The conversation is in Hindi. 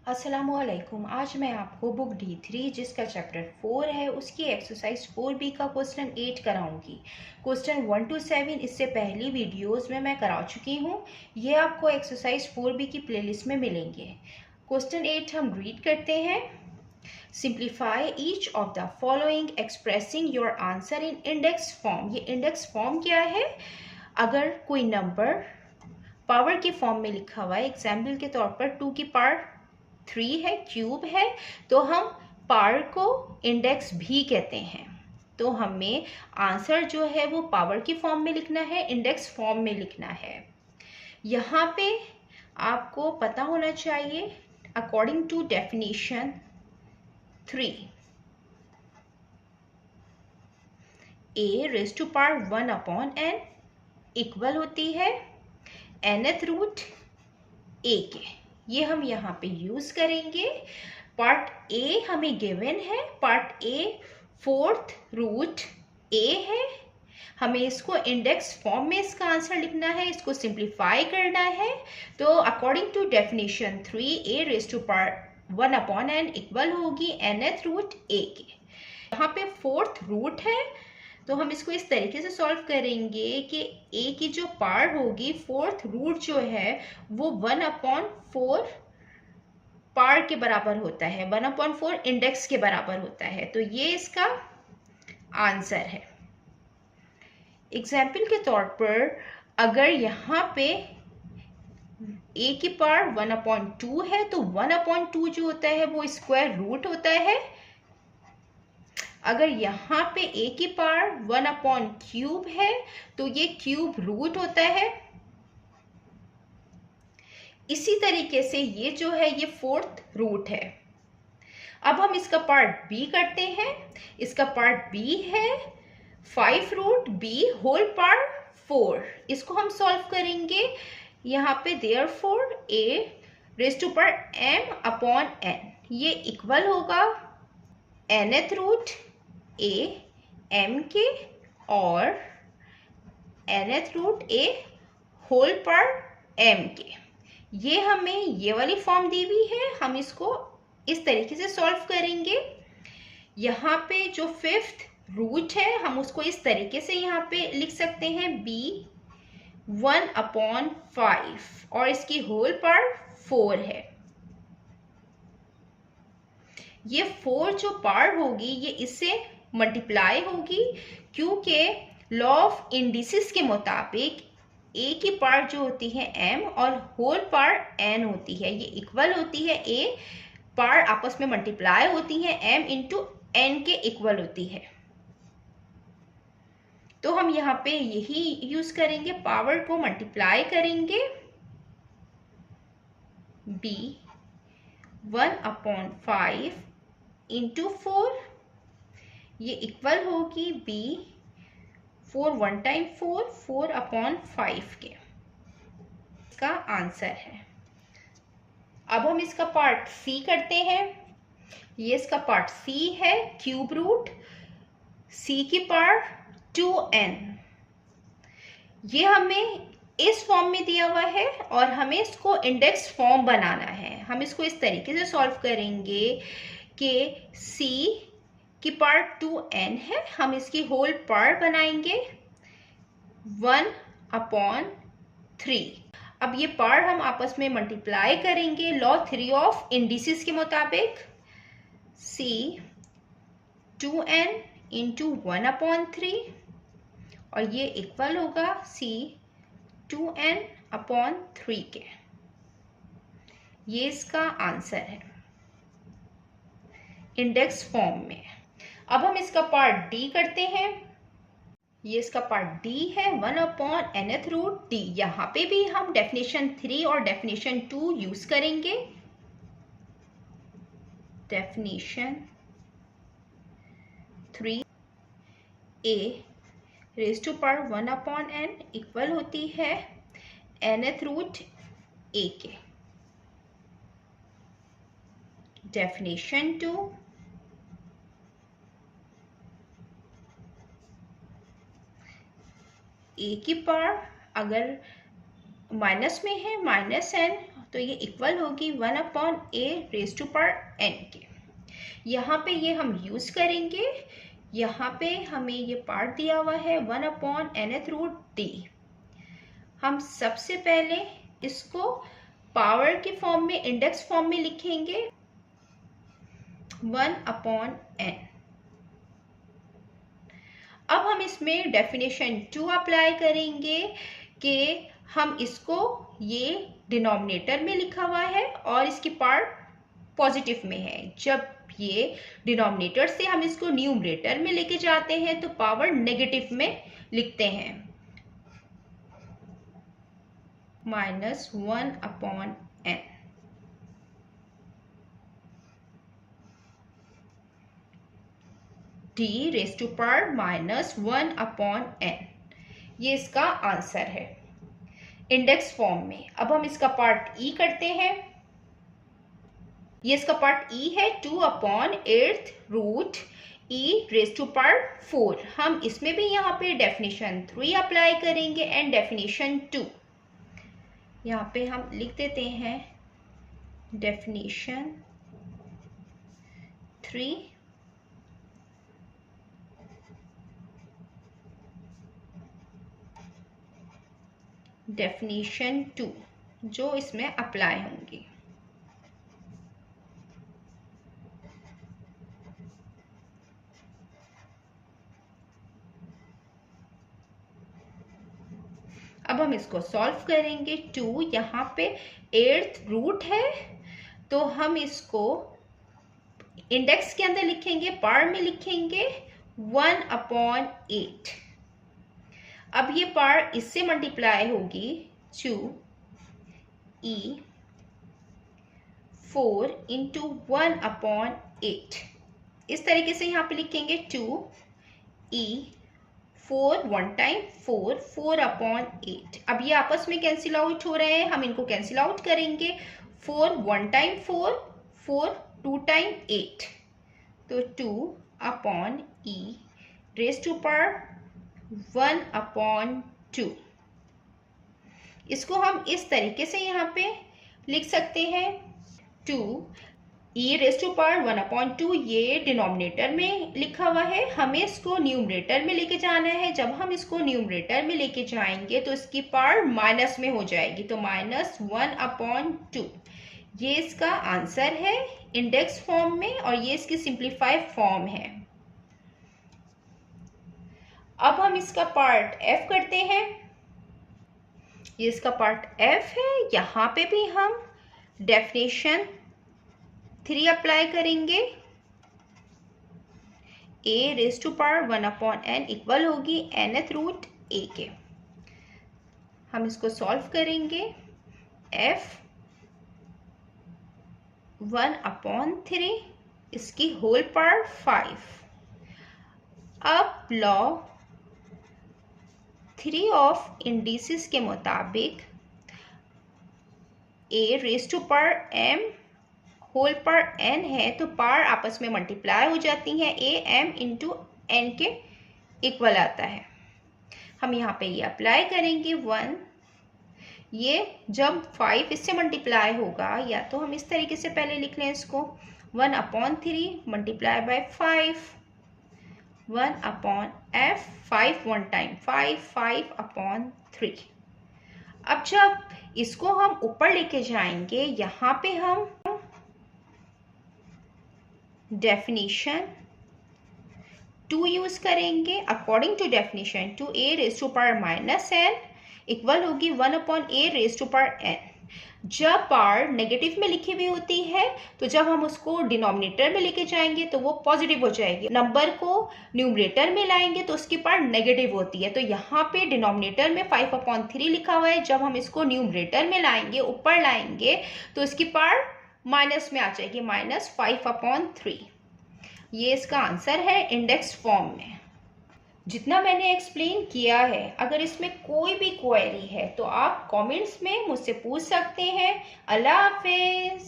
अस्सलामुअलैकुम। आज मैं आपको बुक D3 जिसका चैप्टर 4 है उसकी एक्सरसाइज 4B का क्वेश्चन 8 कराऊंगी। क्वेश्चन 1 to 7 इससे पहली वीडियोस में मैं करा चुकी हूँ। ये आपको एक्सरसाइज 4B की प्लेलिस्ट में मिलेंगे। क्वेश्चन 8 हम रीड करते हैं। Simplify each of the following expressing your answer in index form. ये इंडेक्स फॉर्म क्या है? अगर कोई नंबर पावर के फॉर्म में लिखा हुआ है, एग्जाम्पल के तौर पर 2 की पावर 3 है, क्यूब है, तो हम पावर को इंडेक्स भी कहते हैं। तो हमें आंसर जो है वो पावर की फॉर्म में लिखना है, इंडेक्स फॉर्म में लिखना है। यहाँ पे आपको पता होना चाहिए according to definition 3 a raise to power 1 upon n equal होती है nth रूट a के। ये हम यहाँ पे यूज करेंगे। पार्ट ए हमें गिवन है, part A 4th root a है। हमें इसको इंडेक्स फॉर्म में इसका आंसर लिखना है, इसको सिंप्लीफाई करना है। तो according to definition 3 a raise to power 1 upon n equal होगी nth रूट a के। यहाँ पे 4th रूट है, तो हम इसको इस तरीके से सॉल्व करेंगे कि a की जो पावर होगी 4th रूट जो है वो 1/4 पावर के बराबर होता है, 1/4 इंडेक्स के बराबर होता है। तो ये इसका आंसर है। एग्जाम्पल के तौर पर अगर यहाँ पे a की पावर 1/2 है तो 1/2 जो होता है वो स्क्वायर रूट होता है। अगर यहाँ पे a की पावर 1/3 है तो ये क्यूब रूट होता है। इसी तरीके से ये जो है ये 4th रूट है। अब हम इसका पार्ट b करते हैं। इसका पार्ट b है 5 रूट b होल पावर 4। इसको हम सॉल्व करेंगे। यहाँ पे therefore a raise to power m upon n ये इक्वल होगा nth रूट a m के और nth root a whole power m के। ये हमें ये वाली फॉर्म दी हुई है, हम इसको इस तरीके से सॉल्व करेंगे। यहाँ पे जो 5th रूट है हम उसको इस तरीके से यहाँ पे लिख सकते हैं b 1/5 और इसकी होल पावर 4 है। ये 4 जो पावर होगी ये इससे मल्टीप्लाई होगी, क्योंकि लॉ ऑफ इंडिसेस के मुताबिक a की पावर जो होती है m और होल पावर n होती है, ये इक्वल होती है a पावर आपस में मल्टीप्लाई होती है m इंटू n के इक्वल होती है। तो हम यहाँ पे यही यूज करेंगे, पावर को मल्टीप्लाई करेंगे b 1/5 इंटू 4 ये इक्वल होगी b 4 1 टाइम 4/5 के। इसका आंसर है। अब हम इसका पार्ट सी करते हैं। ये इसका पार्ट सी है क्यूब रूट c की पावर 2n। ये हमें इस फॉर्म में दिया हुआ है और हमें इसको इंडेक्स फॉर्म बनाना है। हम इसको इस तरीके से सॉल्व करेंगे कि c की पावर 2n है, हम इसकी होल पावर बनाएंगे 1/3। अब ये पावर हम आपस में मल्टीप्लाई करेंगे लॉ 3 ऑफ इंडिसेस के मुताबिक। c 2n इंटू 1/3 और ये इक्वल होगा c 2n/3 के। ये इसका आंसर है इंडेक्स फॉर्म में। अब हम इसका पार्ट डी करते हैं। ये इसका पार्ट डी है 1/nth रूट d। यहाँ पे भी हम डेफिनेशन 3 और डेफिनेशन 2 यूज करेंगे। Definition 3 a raise to power 1/n equal होती है nth रूट a के। डेफिनेशन 2 a की पावर अगर माइनस में है -n तो ये इक्वल होगी 1/a⁴n के। यहाँ पे ये हम यूज़ करेंगे। यहाँ पे हमें ये पार्ट दिया हुआ है 1/nth√d। हम सबसे पहले इसको पावर के फॉर्म में, इंडेक्स फॉर्म में लिखेंगे 1/n। अब हम इसमें डेफिनेशन 2 अप्लाई करेंगे कि हम इसको, ये डिनोमिनेटर में लिखा हुआ है और इसकी पार्ट पॉजिटिव में है। जब ये डिनोमिनेटर से हम इसको न्यूमरेटर में लेके जाते हैं तो पावर नेगेटिव में लिखते हैं, -1/n। d⁻⁻1/n, ये इसका आंसर है इंडेक्स फॉर्म में। अब हम इसका पार्ट ई करते हैं। ये इसका पार्ट ई है 2/8√e⁴। हम इसमें भी यहाँ पे डेफिनेशन 3 अप्लाई करेंगे एंड डेफिनेशन 2। यहाँ पे हम लिख देते हैं डेफिनेशन 3 डेफिनेशन 2 जो इसमें अप्लाई होंगी। अब हम इसको सॉल्व करेंगे। 2 यहाँ पे 8th रूट है तो हम इसको इंडेक्स के अंदर लिखेंगे, पार में लिखेंगे 1/8। अब ये पार इससे मल्टीप्लाई होगी 2e⁴ इंटू 1/8। इस तरीके से यहाँ पे लिखेंगे 2e⁴ 1 टाइम 4/8। अब ये आपस में कैंसिल आउट हो रहे हैं, हम इनको कैंसिल आउट करेंगे। 4 1 टाइम 4, 4 2 टाइम 8, तो 2e⁴1/2। इसको हम इस तरीके से यहाँ पे लिख सकते हैं 2e⁴1/2। ये डिनोमिनेटर में लिखा हुआ है, हमें इसको न्यूमरेटर में लेके जाना है। जब हम इसको न्यूमरेटर में लेके जाएंगे तो इसकी पावर माइनस में हो जाएगी, तो -1/2। ये इसका आंसर है इंडेक्स फॉर्म में और ये इसकी सिंप्लीफाइड फॉर्म है। अब हम इसका पार्ट f करते हैं। ये इसका पार्ट f है। यहाँ पे भी हम डेफिनेशन 3 अप्लाई करेंगे। a⁴1/n इक्वल होगी nth√a के। हम इसको सॉल्व करेंगे। f 1/3, इसकी होल पावर 5। अब लॉ 3 ऑफ इंडिसेस के मुताबिक a⁻m होल पर n है तो पावर आपस में मल्टीप्लाई हो जाती हैं, am इंटू n के इक्वल आता है। हम यहाँ पे ये अप्लाई करेंगे 1। ये जब 5 इससे मल्टीप्लाई होगा, या तो हम इस तरीके से पहले लिख लें इसको 1/3 मल्टीप्लाई बाय 5, 1/f, 5 1 टाइम 5, 5/3। अब जब इसको हम ऊपर लेके जाएंगे, यहाँ पे हम डेफिनेशन 2 यूज करेंगे। According to definition 2 a⁻n equal होगी 1/a⁻n। जब पावर नेगेटिव में लिखी हुई होती है तो जब हम उसको डिनोमिनेटर में लेके जाएंगे तो वो पॉजिटिव हो जाएगी। नंबर को न्यूमरेटर में लाएंगे तो उसकी पावर नेगेटिव होती है। तो यहाँ पे डिनोमिनेटर में 5/3 लिखा हुआ है, जब हम इसको न्यूमरेटर में लाएंगे, ऊपर लाएंगे तो इसकी पावर माइनस में आ जाएगी, -5/3। ये इसका आंसर है इंडेक्स फॉर्म में। जितना मैंने एक्सप्लेन किया है, अगर इसमें कोई भी क्वेरी है तो आप कमेंट्स में मुझसे पूछ सकते हैं। अल्लाह हाफिज़।